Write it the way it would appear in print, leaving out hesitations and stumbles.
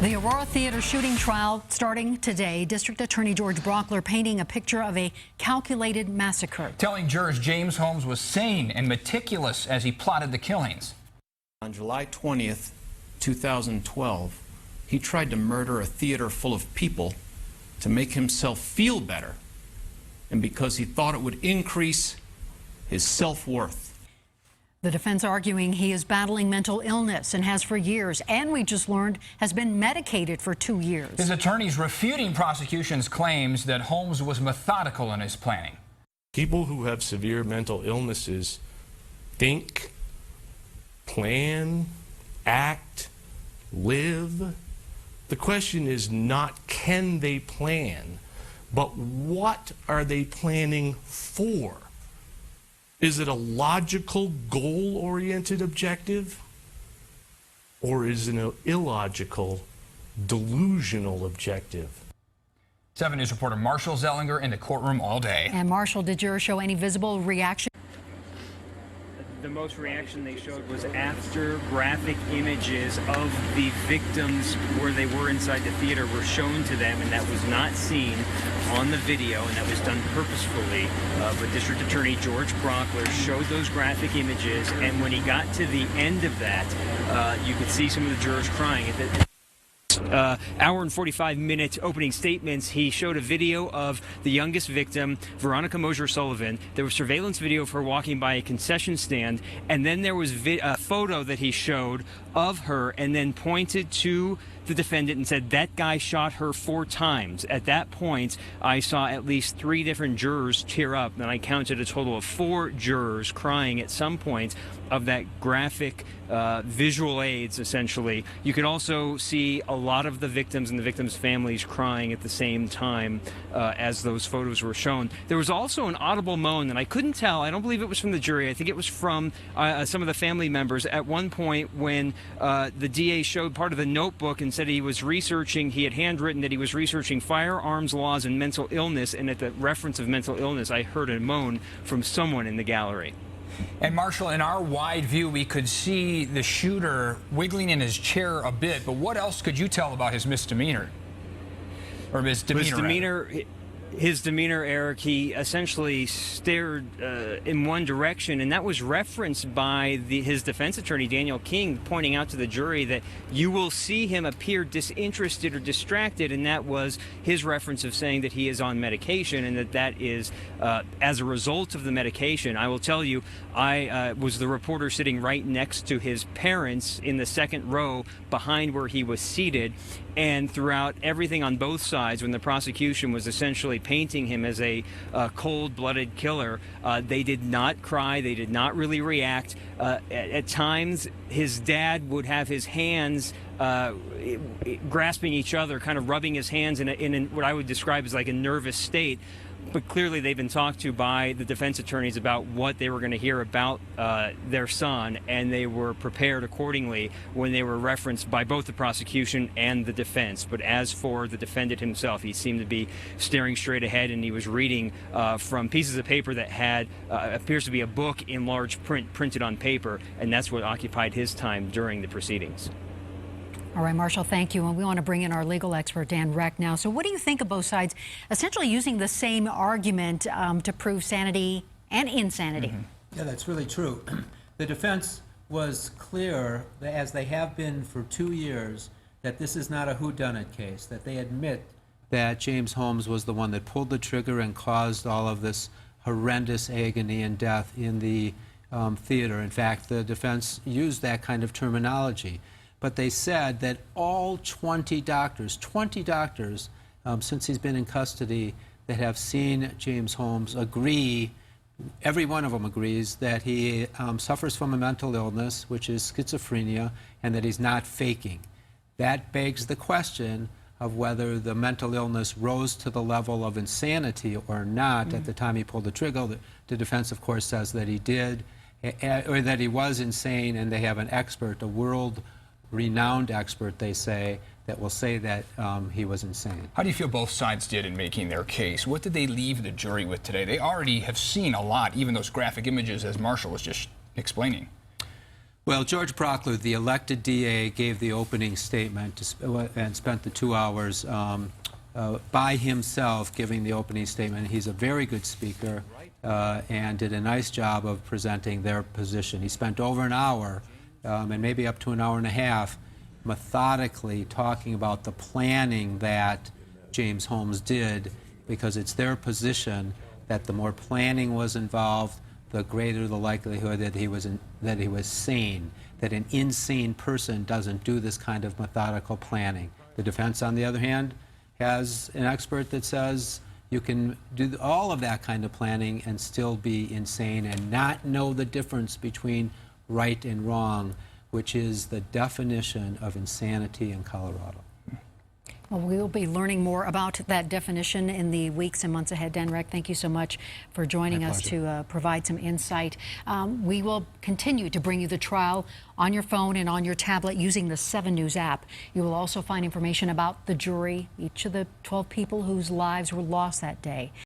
The Aurora Theater shooting trial starting today. District Attorney George Brockler painting a picture of a calculated massacre. Telling jurors James Holmes was sane and meticulous as he plotted the killings. On July 20th, 2012, he tried to murder a theater full of people to make himself feel better, and because he thought it would increase his self-worth. The defense arguing he is battling mental illness and has for years, and we just learned has been medicated for 2 years. His attorneys refuting prosecution's claims that Holmes was methodical in his planning. People who have severe mental illnesses think, plan, act, live. The question is not can they plan, but what are they planning for? Is it a logical, goal-oriented objective? Or is it an illogical, delusional objective? 7 News reporter Marshall Zellinger in the courtroom all day. And Marshall, did jurors show any visible reaction? The most reaction they showed was after graphic images of the victims where they were inside the theater were shown to them, and that was not seen on the video, and that was done purposefully. But District Attorney George Brockler showed those graphic images, and when he got to the end of that, you could see some of the jurors crying. Hour and 45-minute opening statements, he showed a video of the youngest victim, Veronica Mosier-Sullivan. There was surveillance video of her walking by a concession stand, and then there was a photo that he showed of her and then pointed to the defendant and said, that guy shot her 4 times. At that point, I saw at least 3 different jurors tear up, and I counted a total of 4 jurors crying at some point of that graphic visual aids, essentially. You could also see a lot of the victims and the victims' families crying at the same time as those photos were shown. There was also an audible moan, and I couldn't tell. I don't believe it was from the jury. I think it was from some of the family members. At one point, when the DA showed part of the notebook and said he was researching, he had handwritten that he was researching firearms laws and mental illness, and at the reference of mental illness, I heard a moan from someone in the gallery. And Marshall, in our wide view, we could see the shooter wiggling in his chair a bit, but what else could you tell about his misdemeanor? Or his demeanor? His demeanor, Eric, he essentially stared in one direction, and that was referenced by his defense attorney, Daniel King, pointing out to the jury that you will see him appear disinterested or distracted, and that was his reference of saying that he is on medication, and that is as a result of the medication. I will tell you, I was the reporter sitting right next to his parents in the second row behind where he was seated, and throughout everything on both sides, when the prosecution was essentially painting him as a cold-blooded killer, they did not cry, they did not really react. At times, his dad would have his hands grasping each other, kind of rubbing his hands in what I would describe as like a nervous state. But clearly they've been talked to by the defense attorneys about what they were going to hear about their son, and they were prepared accordingly when they were referenced by both the prosecution and the defense. But as for the defendant himself, he seemed to be staring straight ahead, and he was reading from pieces of paper that had appears to be a book in large print printed on paper, and that's what occupied his time during the proceedings. All right, Marshall, thank you. And we want to bring in our legal expert, Dan Reck, now. So what do you think of both sides essentially using the same argument to prove sanity and insanity? Mm-hmm. Yeah, that's really true. The defense was clear, as they have been for 2 years, that this is not a whodunit case, that they admit that James Holmes was the one that pulled the trigger and caused all of this horrendous agony and death in the theater. In fact, the defense used that kind of terminology. But they said that all 20 doctors, since he's been in custody, that have seen James Holmes agree, every one of them agrees that he suffers from a mental illness, which is schizophrenia, and that he's not faking. That begs the question of whether the mental illness rose to the level of insanity or not at the time he pulled the trigger. The defense, of course, says that he did, or that he was insane, and they have an expert, a world-renowned expert, they say, that will say that he was insane. How do you feel both sides did in making their case? What did they leave the jury with today? They already have seen a lot, even those graphic images, as Marshall was just explaining. Well, George Brockler, the elected DA, gave the opening statement and spent the 2 hours by himself giving the opening statement. He's a very good speaker and did a nice job of presenting their position. He spent over an hour and maybe up to an hour and a half methodically talking about the planning that James Holmes did, because it's their position that the more planning was involved, the greater the likelihood that he was sane, that an insane person doesn't do this kind of methodical planning. The defense, on the other hand, has an expert that says you can do all of that kind of planning and still be insane and not know the difference between right and wrong, which is the definition of insanity in Colorado. Well, we'll be learning more about that definition in the weeks and months ahead. Dan Reck, thank you so much for joining us to provide some insight. We will continue to bring you the trial on your phone and on your tablet using the 7 News app. You will also find information about the jury, each of the 12 people whose lives were lost that day.